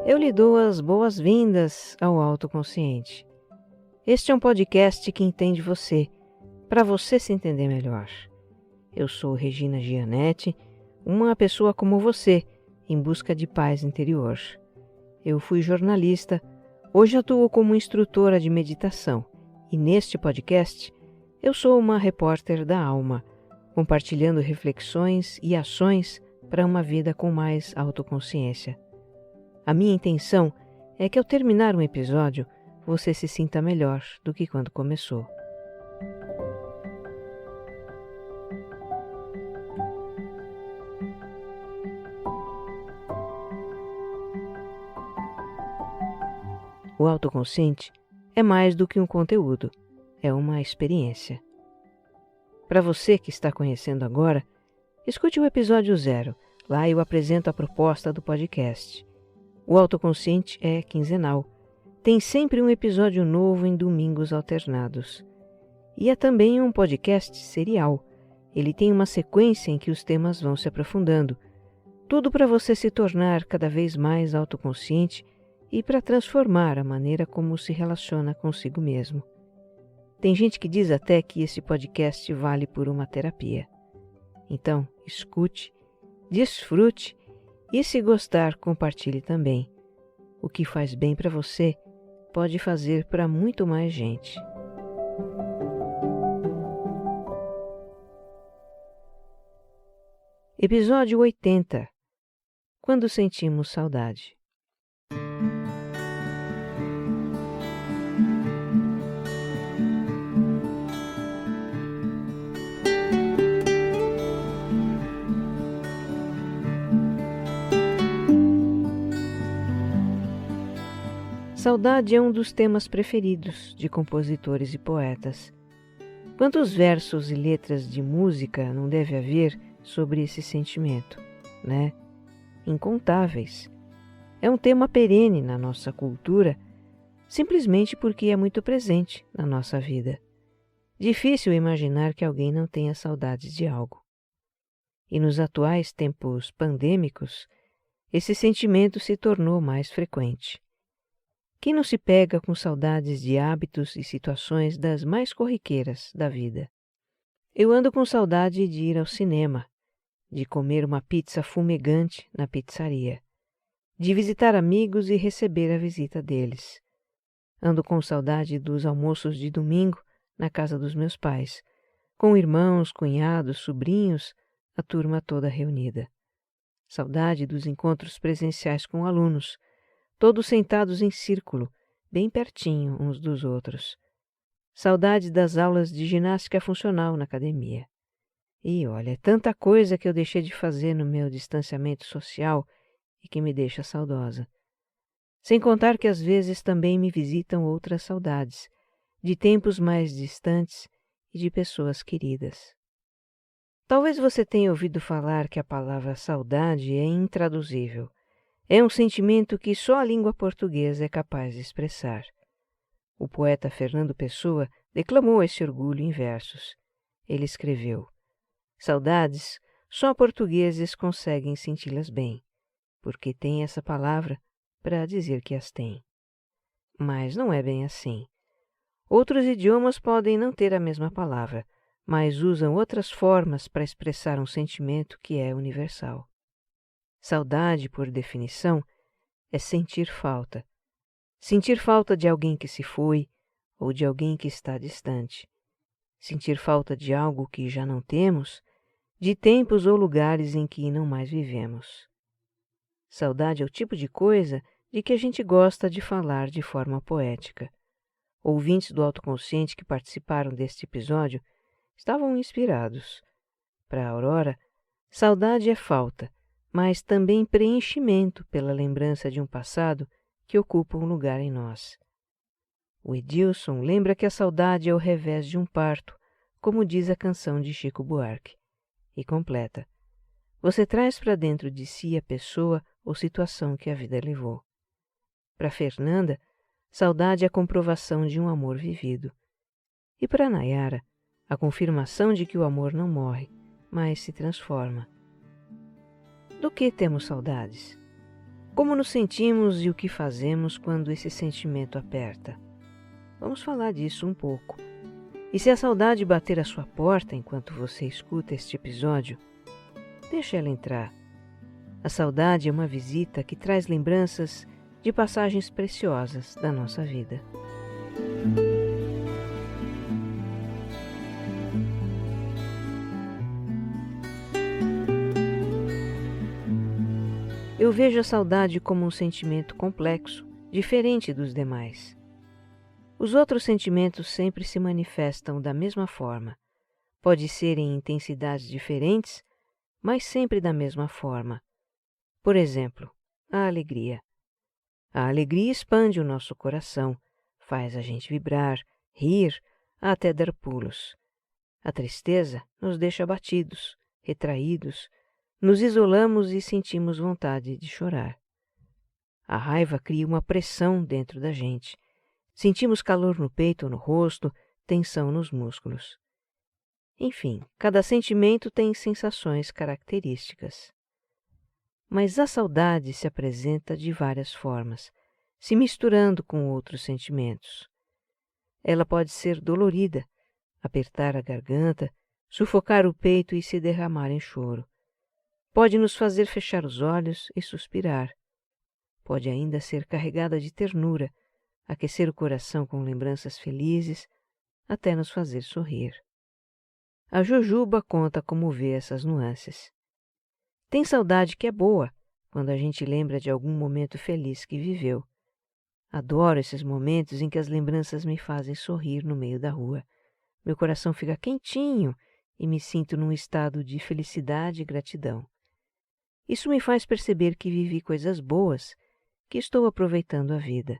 Eu lhe dou as boas-vindas ao Autoconsciente. Este é um podcast que entende você, para você se entender melhor. Eu sou Regina Gianetti, uma pessoa como você, em busca de paz interior. Eu fui jornalista, hoje atuo como instrutora de meditação e neste podcast eu sou uma repórter da alma, compartilhando reflexões e ações para uma vida com mais autoconsciência. A minha intenção é que ao terminar um episódio, você se sinta melhor do que quando começou. O autoconsciente é mais do que um conteúdo, é uma experiência. Para você que está conhecendo agora, escute o episódio 0, lá eu apresento a proposta do podcast. O Autoconsciente é quinzenal, tem sempre um episódio novo em domingos alternados. E é também um podcast serial, ele tem uma sequência em que os temas vão se aprofundando, tudo para você se tornar cada vez mais autoconsciente e para transformar a maneira como se relaciona consigo mesmo. Tem gente que diz até que esse podcast vale por uma terapia. Então, escute, desfrute e, se gostar, compartilhe também. O que faz bem para você pode fazer para muito mais gente. Episódio 80. Quando sentimos saudade. Saudade é um dos temas preferidos de compositores e poetas. Quantos versos e letras de música não deve haver sobre esse sentimento, né? Incontáveis. É um tema perene na nossa cultura, simplesmente porque é muito presente na nossa vida. Difícil imaginar que alguém não tenha saudades de algo. E nos atuais tempos pandêmicos, esse sentimento se tornou mais frequente. Quem não se pega com saudades de hábitos e situações das mais corriqueiras da vida? Eu ando com saudade de ir ao cinema, de comer uma pizza fumegante na pizzaria, de visitar amigos e receber a visita deles. Ando com saudade dos almoços de domingo na casa dos meus pais, com irmãos, cunhados, sobrinhos, a turma toda reunida. Saudade dos encontros presenciais com alunos, todos sentados em círculo, bem pertinho uns dos outros. Saudade das aulas de ginástica funcional na academia. E olha, é tanta coisa que eu deixei de fazer no meu distanciamento social e que me deixa saudosa. Sem contar que às vezes também me visitam outras saudades, de tempos mais distantes e de pessoas queridas. Talvez você tenha ouvido falar que a palavra saudade é intraduzível. É um sentimento que só a língua portuguesa é capaz de expressar. O poeta Fernando Pessoa declamou esse orgulho em versos. Ele escreveu: saudades, só portugueses conseguem senti-las bem, porque tem essa palavra para dizer que as têm. Mas não é bem assim. Outros idiomas podem não ter a mesma palavra, mas usam outras formas para expressar um sentimento que é universal. Saudade, por definição, é sentir falta. Sentir falta de alguém que se foi ou de alguém que está distante. Sentir falta de algo que já não temos, de tempos ou lugares em que não mais vivemos. Saudade é o tipo de coisa de que a gente gosta de falar de forma poética. Ouvintes do Autoconsciente que participaram deste episódio estavam inspirados. Para a Aurora, saudade é falta, mas também preenchimento pela lembrança de um passado que ocupa um lugar em nós. O Edilson lembra que a saudade é o revés de um parto, como diz a canção de Chico Buarque, e completa: você traz para dentro de si a pessoa ou situação que a vida levou. Para Fernanda, saudade é a comprovação de um amor vivido. E para Nayara, a confirmação de que o amor não morre, mas se transforma. Do que temos saudades? Como nos sentimos e o que fazemos quando esse sentimento aperta? Vamos falar disso um pouco. E se a saudade bater à sua porta enquanto você escuta este episódio, deixe ela entrar. A saudade é uma visita que traz lembranças de passagens preciosas da nossa vida. Eu vejo a saudade como um sentimento complexo, diferente dos demais. Os outros sentimentos sempre se manifestam da mesma forma. Pode ser em intensidades diferentes, mas sempre da mesma forma. Por exemplo, a alegria. A alegria expande o nosso coração, faz a gente vibrar, rir, até dar pulos. A tristeza nos deixa abatidos, retraídos, nos isolamos e sentimos vontade de chorar. A raiva cria uma pressão dentro da gente. Sentimos calor no peito ou no rosto, tensão nos músculos. Enfim, cada sentimento tem sensações características. Mas a saudade se apresenta de várias formas, se misturando com outros sentimentos. Ela pode ser dolorida, apertar a garganta, sufocar o peito e se derramar em choro. Pode nos fazer fechar os olhos e suspirar. Pode ainda ser carregada de ternura, aquecer o coração com lembranças felizes, até nos fazer sorrir. A Jujuba conta como vê essas nuances. Tem saudade que é boa, quando a gente lembra de algum momento feliz que viveu. Adoro esses momentos em que as lembranças me fazem sorrir no meio da rua. Meu coração fica quentinho e me sinto num estado de felicidade e gratidão. Isso me faz perceber que vivi coisas boas, que estou aproveitando a vida.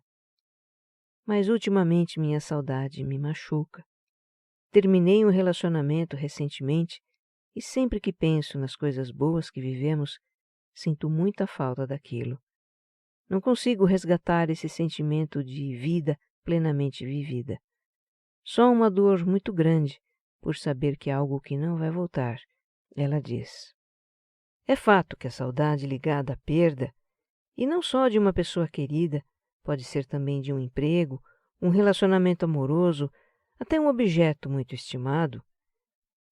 Mas ultimamente minha saudade me machuca. Terminei um relacionamento recentemente e sempre que penso nas coisas boas que vivemos, sinto muita falta daquilo. Não consigo resgatar esse sentimento de vida plenamente vivida. Só uma dor muito grande por saber que é algo que não vai voltar, ela diz. É fato que a saudade ligada à perda, e não só de uma pessoa querida, pode ser também de um emprego, um relacionamento amoroso, até um objeto muito estimado.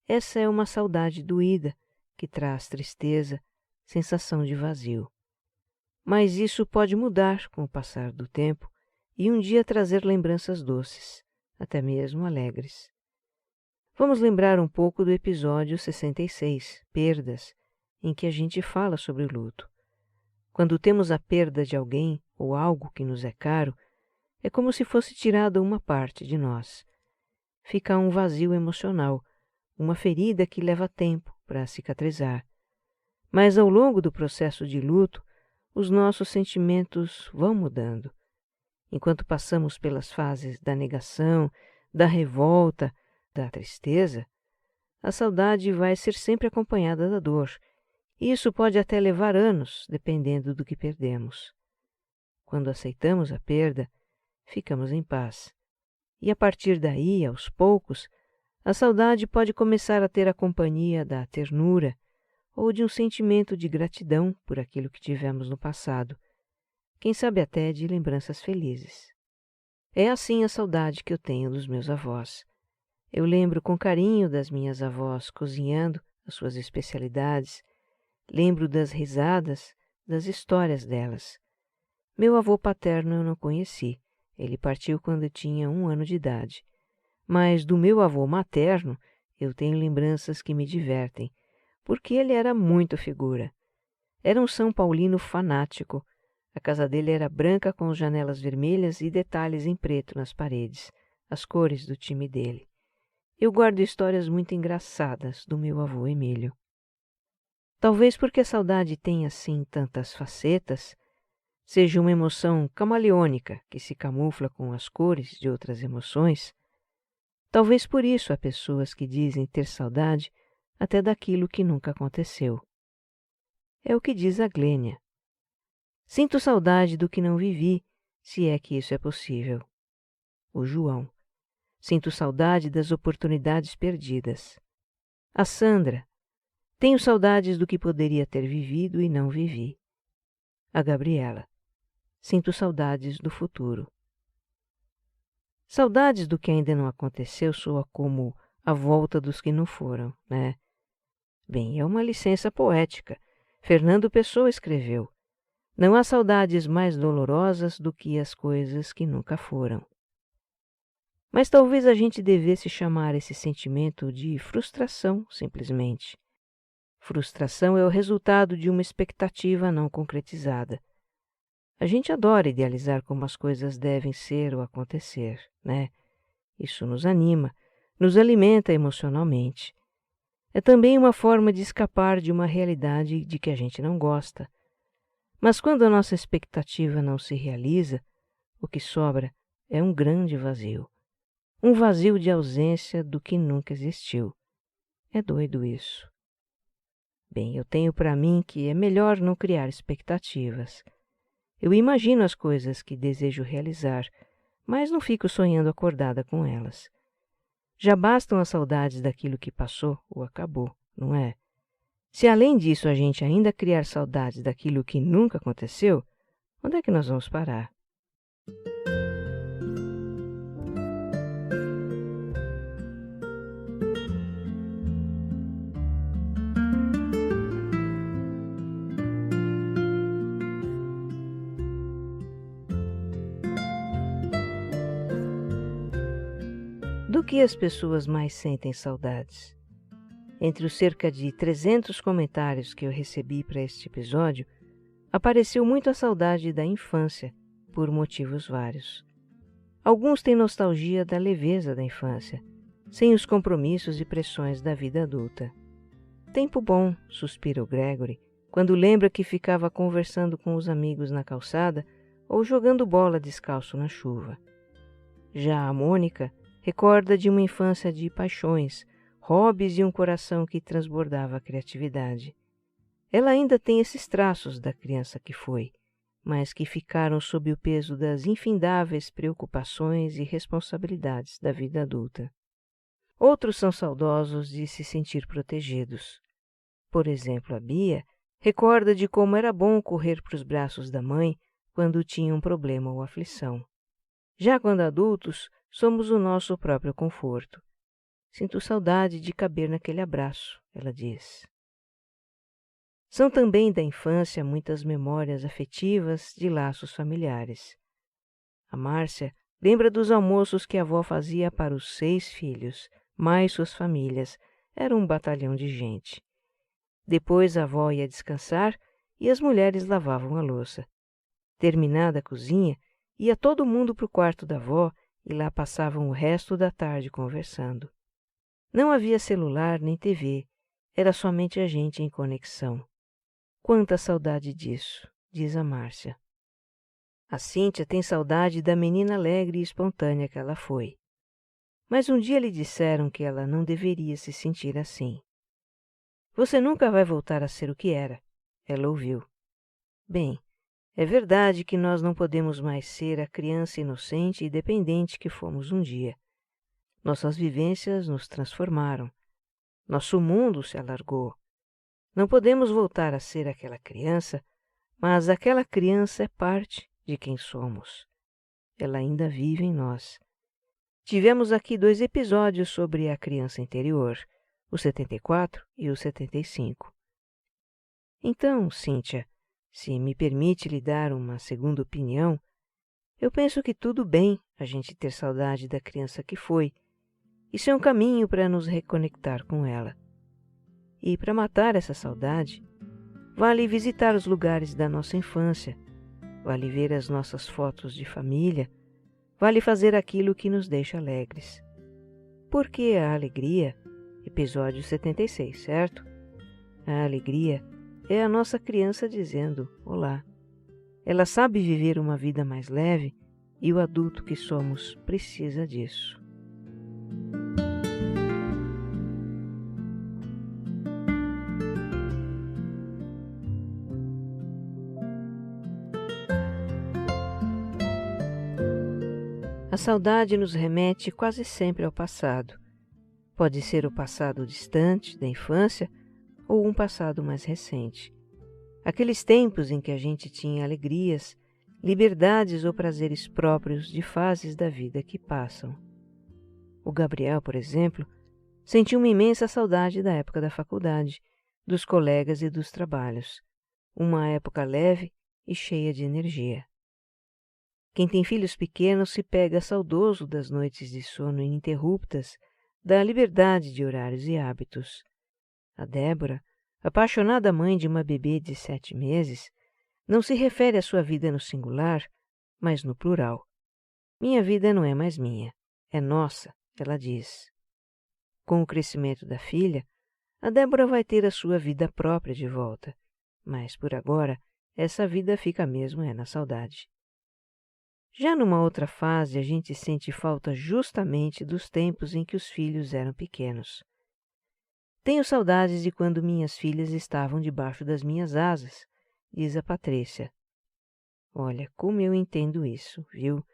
Essa é uma saudade doída, que traz tristeza, sensação de vazio. Mas isso pode mudar com o passar do tempo e um dia trazer lembranças doces, até mesmo alegres. Vamos lembrar um pouco do episódio 66, Perdas, em que a gente fala sobre o luto. Quando temos a perda de alguém ou algo que nos é caro, é como se fosse tirada uma parte de nós. Fica um vazio emocional, uma ferida que leva tempo para cicatrizar. Mas ao longo do processo de luto, os nossos sentimentos vão mudando. Enquanto passamos pelas fases da negação, da revolta, da tristeza, a saudade vai ser sempre acompanhada da dor. E isso pode até levar anos, dependendo do que perdemos. Quando aceitamos a perda, ficamos em paz. E a partir daí, aos poucos, a saudade pode começar a ter a companhia da ternura ou de um sentimento de gratidão por aquilo que tivemos no passado, quem sabe até de lembranças felizes. É assim a saudade que eu tenho dos meus avós. Eu lembro com carinho das minhas avós cozinhando as suas especialidades, lembro das risadas, das histórias delas. Meu avô paterno eu não conheci, ele partiu quando eu tinha 1 ano de idade. Mas do meu avô materno eu tenho lembranças que me divertem, porque ele era muito figura. Era um São Paulino fanático. A casa dele era branca com janelas vermelhas e detalhes em preto nas paredes, as cores do time dele. Eu guardo histórias muito engraçadas do meu avô Emílio. Talvez porque a saudade tenha assim tantas facetas, seja uma emoção camaleônica que se camufla com as cores de outras emoções. Talvez por isso há pessoas que dizem ter saudade até daquilo que nunca aconteceu. É o que diz a Glênia. Sinto saudade do que não vivi, se é que isso é possível. O João. Sinto saudade das oportunidades perdidas. A Sandra. Tenho saudades do que poderia ter vivido e não vivi. A Gabriela. Sinto saudades do futuro. Saudades do que ainda não aconteceu soa como a volta dos que não foram, né? Bem, é uma licença poética. Fernando Pessoa escreveu: não há saudades mais dolorosas do que as coisas que nunca foram. Mas talvez a gente devesse chamar esse sentimento de frustração, simplesmente. Frustração é o resultado de uma expectativa não concretizada. A gente adora idealizar como as coisas devem ser ou acontecer, né? Isso nos anima, nos alimenta emocionalmente. É também uma forma de escapar de uma realidade de que a gente não gosta. Mas quando a nossa expectativa não se realiza, o que sobra é um grande vazio. Um vazio de ausência do que nunca existiu. É doido isso. Bem, eu tenho para mim que é melhor não criar expectativas. Eu imagino as coisas que desejo realizar, mas não fico sonhando acordada com elas. Já bastam as saudades daquilo que passou ou acabou, não é? Se além disso a gente ainda criar saudades daquilo que nunca aconteceu, onde é que nós vamos parar? Do que as pessoas mais sentem saudades? Entre os cerca de 300 comentários que eu recebi para este episódio, apareceu muito a saudade da infância, por motivos vários. Alguns têm nostalgia da leveza da infância, sem os compromissos e pressões da vida adulta. Tempo bom, suspira o Gregory, quando lembra que ficava conversando com os amigos na calçada ou jogando bola descalço na chuva. Já a Mônica recorda de uma infância de paixões, hobbies e um coração que transbordava a criatividade. Ela ainda tem esses traços da criança que foi, mas que ficaram sob o peso das infindáveis preocupações e responsabilidades da vida adulta. Outros são saudosos de se sentir protegidos. Por exemplo, a Bia recorda de como era bom correr para os braços da mãe quando tinha um problema ou aflição. Já quando adultos, somos o nosso próprio conforto. Sinto saudade de caber naquele abraço, ela diz. São também da infância muitas memórias afetivas de laços familiares. A Márcia lembra dos almoços que a avó fazia para os 6 filhos, mais suas famílias. Era um batalhão de gente. Depois a avó ia descansar e as mulheres lavavam a louça. Terminada a cozinha, ia todo mundo para o quarto da avó e lá passavam o resto da tarde conversando. Não havia celular nem TV, era somente a gente em conexão. Quanta saudade disso, diz a Márcia. A Cíntia tem saudade da menina alegre e espontânea que ela foi. Mas um dia lhe disseram que ela não deveria se sentir assim. Você nunca vai voltar a ser o que era, ela ouviu. Bem, é verdade que nós não podemos mais ser a criança inocente e dependente que fomos um dia. Nossas vivências nos transformaram. Nosso mundo se alargou. Não podemos voltar a ser aquela criança, mas aquela criança é parte de quem somos. Ela ainda vive em nós. Tivemos aqui 2 episódios sobre a criança interior, o 74 e o 75. Então, Cíntia, se me permite lhe dar uma segunda opinião, eu penso que tudo bem a gente ter saudade da criança que foi. Isso é um caminho para nos reconectar com ela. E para matar essa saudade, vale visitar os lugares da nossa infância, vale ver as nossas fotos de família, vale fazer aquilo que nos deixa alegres. Porque a alegria, episódio 76, certo? A alegria é a nossa criança dizendo olá. Ela sabe viver uma vida mais leve e o adulto que somos precisa disso. A saudade nos remete quase sempre ao passado. Pode ser o passado distante, da infância, ou um passado mais recente. Aqueles tempos em que a gente tinha alegrias, liberdades ou prazeres próprios de fases da vida que passam. O Gabriel, por exemplo, sentiu uma imensa saudade da época da faculdade, dos colegas e dos trabalhos. Uma época leve e cheia de energia. Quem tem filhos pequenos se pega saudoso das noites de sono ininterruptas, da liberdade de horários e hábitos. A Débora, apaixonada mãe de uma bebê de 7 meses, não se refere à sua vida no singular, mas no plural. Minha vida não é mais minha, é nossa, ela diz. Com o crescimento da filha, a Débora vai ter a sua vida própria de volta, mas por agora essa vida fica mesmo na saudade. Já numa outra fase, a gente sente falta justamente dos tempos em que os filhos eram pequenos. Tenho saudades de quando minhas filhas estavam debaixo das minhas asas, diz a Patrícia. Olha, como eu entendo isso, viu?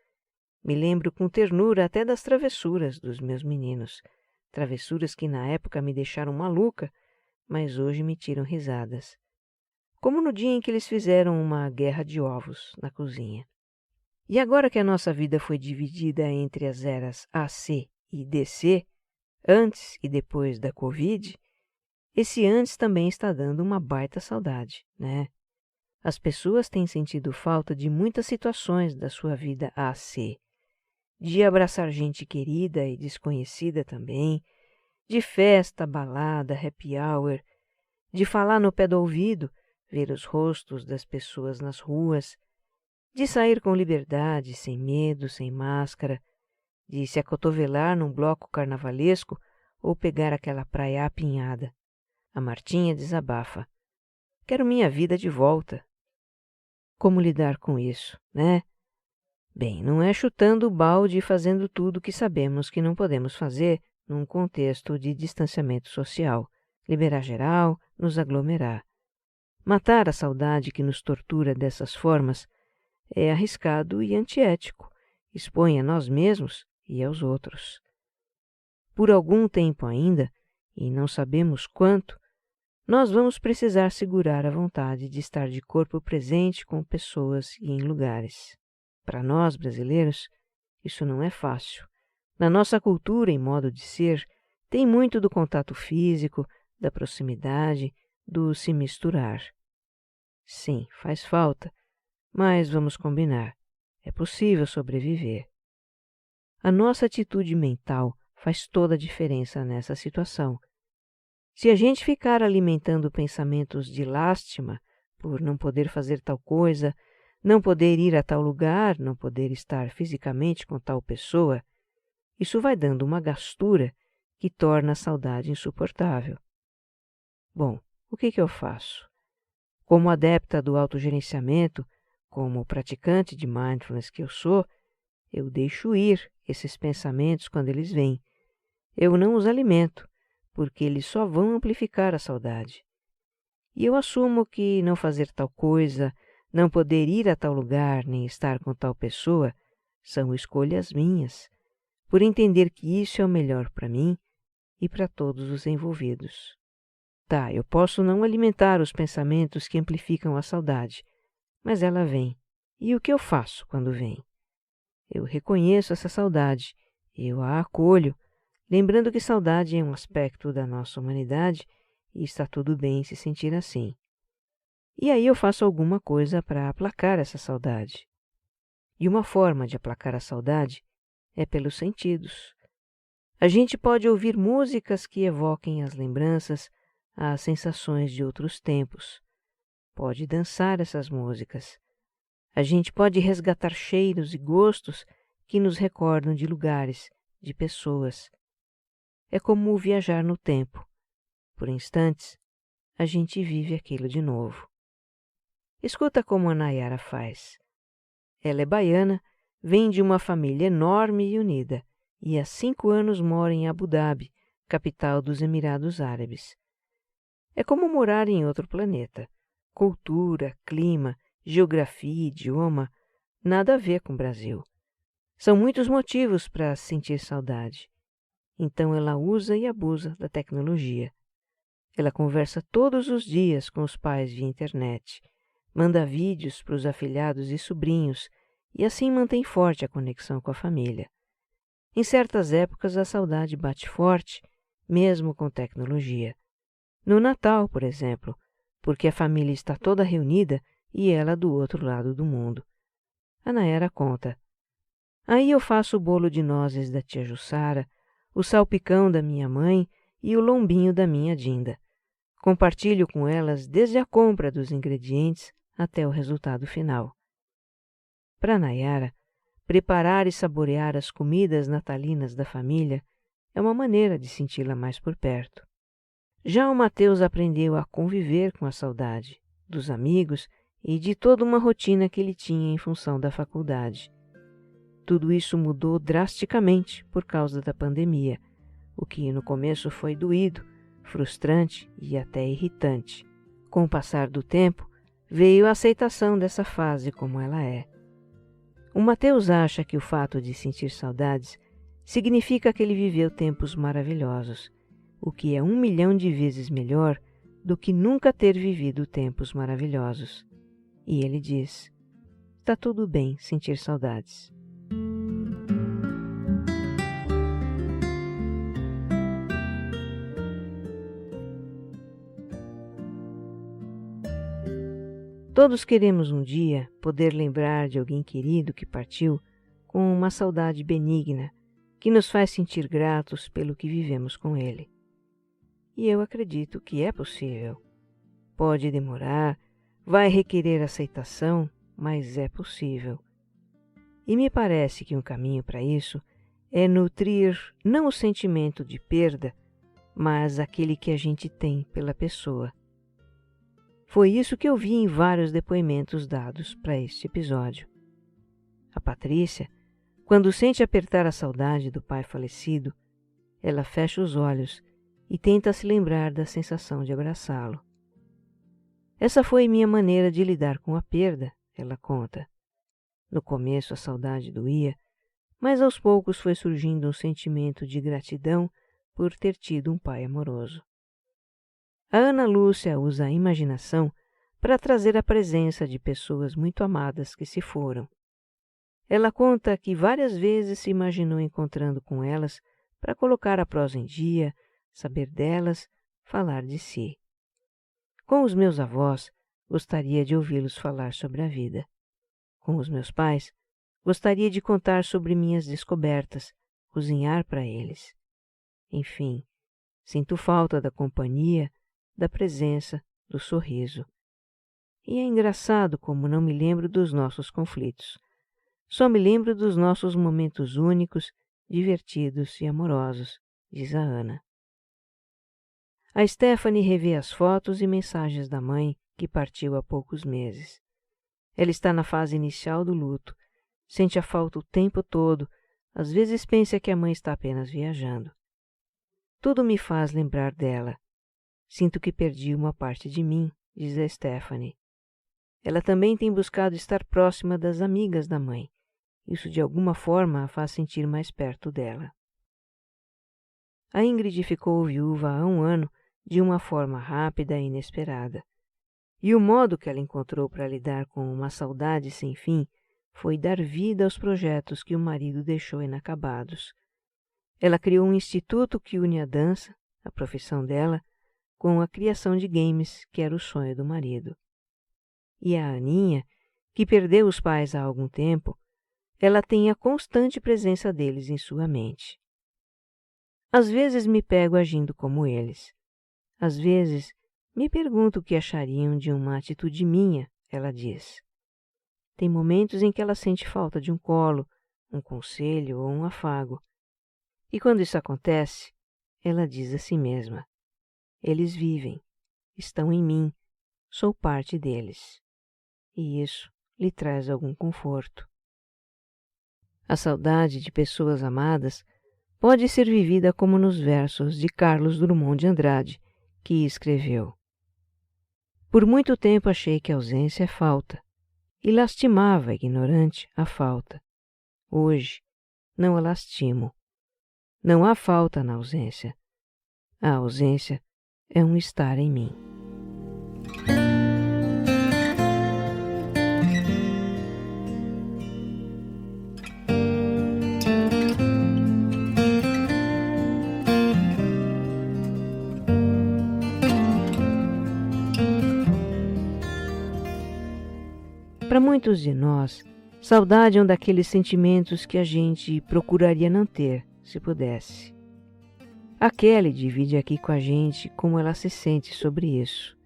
Me lembro com ternura até das travessuras dos meus meninos, travessuras que na época me deixaram maluca, mas hoje me tiram risadas. Como no dia em que eles fizeram uma guerra de ovos na cozinha. E agora que a nossa vida foi dividida entre as eras AC e DC, antes e depois da Covid, esse antes também está dando uma baita saudade, né? As pessoas têm sentido falta de muitas situações da sua vida AC, de abraçar gente querida e desconhecida também, de festa, balada, happy hour, de falar no pé do ouvido, ver os rostos das pessoas nas ruas, de sair com liberdade, sem medo, sem máscara, de se acotovelar num bloco carnavalesco ou pegar aquela praia apinhada. A Martinha desabafa. Quero minha vida de volta. Como lidar com isso, né? Bem, não é chutando o balde e fazendo tudo o que sabemos que não podemos fazer num contexto de distanciamento social, liberar geral, nos aglomerar. Matar a saudade que nos tortura dessas formas é arriscado e antiético, expõe a nós mesmos e aos outros. Por algum tempo ainda, e não sabemos quanto, nós vamos precisar segurar a vontade de estar de corpo presente com pessoas e em lugares. Para nós, brasileiros, isso não é fácil. Na nossa cultura e modo de ser, tem muito do contato físico, da proximidade, do se misturar. Sim, faz falta, mas vamos combinar, é possível sobreviver. A nossa atitude mental faz toda a diferença nessa situação. Se a gente ficar alimentando pensamentos de lástima por não poder fazer tal coisa, não poder ir a tal lugar, não poder estar fisicamente com tal pessoa, isso vai dando uma gastura que torna a saudade insuportável. Bom, o que eu faço? Como adepta do autogerenciamento, como praticante de mindfulness que eu sou, eu deixo ir esses pensamentos quando eles vêm. Eu não os alimento, porque eles só vão amplificar a saudade. E eu assumo que não fazer tal coisa, não poder ir a tal lugar, nem estar com tal pessoa, são escolhas minhas, por entender que isso é o melhor para mim e para todos os envolvidos. Tá, eu posso não alimentar os pensamentos que amplificam a saudade, mas ela vem. E o que eu faço quando vem? Eu reconheço essa saudade, eu a acolho, lembrando que saudade é um aspecto da nossa humanidade e está tudo bem se sentir assim. E aí eu faço alguma coisa para aplacar essa saudade. E uma forma de aplacar a saudade é pelos sentidos. A gente pode ouvir músicas que evoquem as lembranças, as sensações de outros tempos. Pode dançar essas músicas. A gente pode resgatar cheiros e gostos que nos recordam de lugares, de pessoas. É como viajar no tempo. Por instantes, a gente vive aquilo de novo. Escuta como a Nayara faz. Ela é baiana, vem de uma família enorme e unida, e há 5 anos mora em Abu Dhabi, capital dos Emirados Árabes. É como morar em outro planeta. Cultura, clima, geografia, idioma, nada a ver com o Brasil. São muitos motivos para sentir saudade. Então ela usa e abusa da tecnologia. Ela conversa todos os dias com os pais via internet, manda vídeos para os afilhados e sobrinhos e assim mantém forte a conexão com a família. Em certas épocas a saudade bate forte, mesmo com tecnologia. No Natal, por exemplo, porque a família está toda reunida e ela do outro lado do mundo. A Nayara conta: aí eu faço o bolo de nozes da tia Jussara, o salpicão da minha mãe e o lombinho da minha Dinda. Compartilho com elas desde a compra dos ingredientes até o resultado final. Para Nayara, preparar e saborear as comidas natalinas da família é uma maneira de senti-la mais por perto. Já o Mateus aprendeu a conviver com a saudade dos amigos e de toda uma rotina que ele tinha em função da faculdade. Tudo isso mudou drasticamente por causa da pandemia, o que no começo foi doído, frustrante e até irritante. Com o passar do tempo, veio a aceitação dessa fase como ela é. O Mateus acha que o fato de sentir saudades significa que ele viveu tempos maravilhosos, o que é 1.000.000 de vezes melhor do que nunca ter vivido tempos maravilhosos. E ele diz: está tudo bem sentir saudades. Todos queremos um dia poder lembrar de alguém querido que partiu com uma saudade benigna que nos faz sentir gratos pelo que vivemos com ele. E eu acredito que é possível. Pode demorar, vai requerer aceitação, mas é possível. E me parece que um caminho para isso é nutrir não o sentimento de perda, mas aquele que a gente tem pela pessoa. Foi isso que eu vi em vários depoimentos dados para este episódio. A Patrícia, quando sente apertar a saudade do pai falecido, ela fecha os olhos e tenta se lembrar da sensação de abraçá-lo. Essa foi minha maneira de lidar com a perda, ela conta. No começo a saudade doía, mas aos poucos foi surgindo um sentimento de gratidão por ter tido um pai amoroso. A Ana Lúcia usa a imaginação para trazer a presença de pessoas muito amadas que se foram. Ela conta que várias vezes se imaginou encontrando com elas para colocar a prosa em dia, saber delas, falar de si. Com os meus avós, gostaria de ouvi-los falar sobre a vida. Com os meus pais, gostaria de contar sobre minhas descobertas, cozinhar para eles. Enfim, sinto falta da companhia, da presença, do sorriso. E é engraçado como não me lembro dos nossos conflitos. Só me lembro dos nossos momentos únicos, divertidos e amorosos, diz a Ana. A Stephanie revê as fotos e mensagens da mãe, que partiu há poucos meses. Ela está na fase inicial do luto, sente a falta o tempo todo, às vezes pensa que a mãe está apenas viajando. Tudo me faz lembrar dela. Sinto que perdi uma parte de mim, diz a Stephanie. Ela também tem buscado estar próxima das amigas da mãe. Isso de alguma forma a faz sentir mais perto dela. A Ingrid ficou viúva há 1 ano de uma forma rápida e inesperada. E o modo que ela encontrou para lidar com uma saudade sem fim foi dar vida aos projetos que o marido deixou inacabados. Ela criou um instituto que une a dança, a profissão dela, com a criação de games, que era o sonho do marido. E a Aninha, que perdeu os pais há algum tempo, ela tem a constante presença deles em sua mente. Às vezes me pego agindo como eles. Às vezes me pergunto o que achariam de uma atitude minha, ela diz. Tem momentos em que ela sente falta de um colo, um conselho ou um afago. E quando isso acontece, ela diz a si mesma: eles vivem, estão em mim, sou parte deles. E isso lhe traz algum conforto. A saudade de pessoas amadas pode ser vivida como nos versos de Carlos Drummond de Andrade, que escreveu: por muito tempo achei que a ausência é falta, e lastimava, ignorante, a falta. Hoje não a lastimo. Não há falta na ausência. A ausência é um estar em mim. Para muitos de nós, saudade é um daqueles sentimentos que a gente procuraria não ter, se pudesse. A Kelly divide aqui com a gente como ela se sente sobre isso.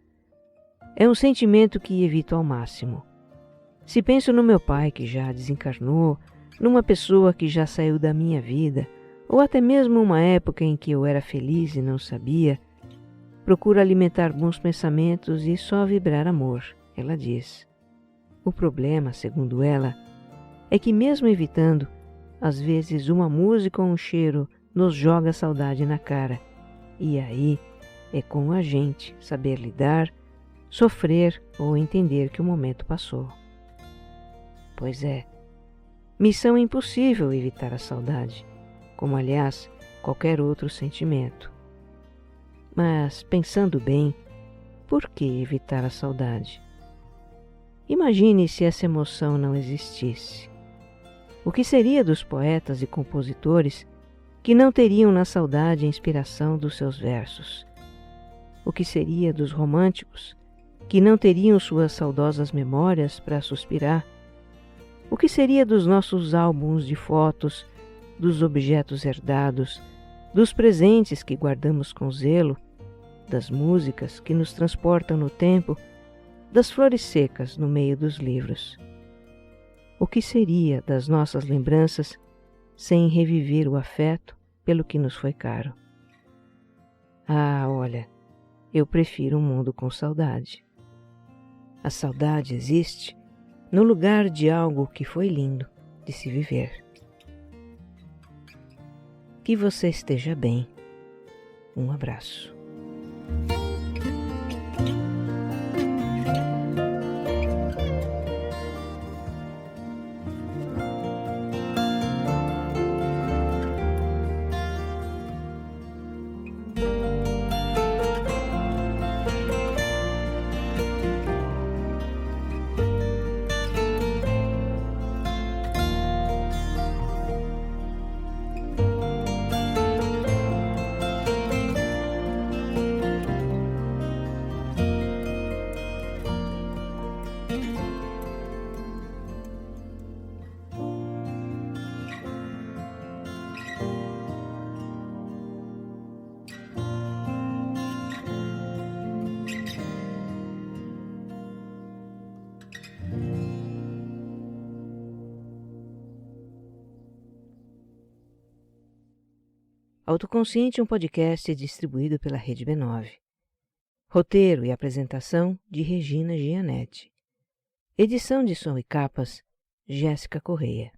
É um sentimento que evito ao máximo. Se penso no meu pai que já desencarnou, numa pessoa que já saiu da minha vida, ou até mesmo uma época em que eu era feliz e não sabia, procuro alimentar bons pensamentos e só vibrar amor, ela diz. O problema, segundo ela, é que mesmo evitando, às vezes uma música ou um cheiro nos joga a saudade na cara. E aí é com a gente saber lidar, sofrer ou entender que o momento passou. Pois é, missão impossível evitar a saudade, como aliás qualquer outro sentimento. Mas, pensando bem, por que evitar a saudade? Imagine se essa emoção não existisse. O que seria dos poetas e compositores que não teriam na saudade a inspiração dos seus versos? O que seria dos românticos que não teriam suas saudosas memórias para suspirar? O que seria dos nossos álbuns de fotos, dos objetos herdados, dos presentes que guardamos com zelo, das músicas que nos transportam no tempo, das flores secas no meio dos livros? O que seria das nossas lembranças sem reviver o afeto pelo que nos foi caro? Ah, olha, eu prefiro um mundo com saudade. A saudade existe no lugar de algo que foi lindo de se viver. Que você esteja bem. Um abraço. Autoconsciente é um podcast distribuído pela Rede B9. Roteiro e apresentação de Regina Gianetti. Edição de som e capas, Jéssica Correia.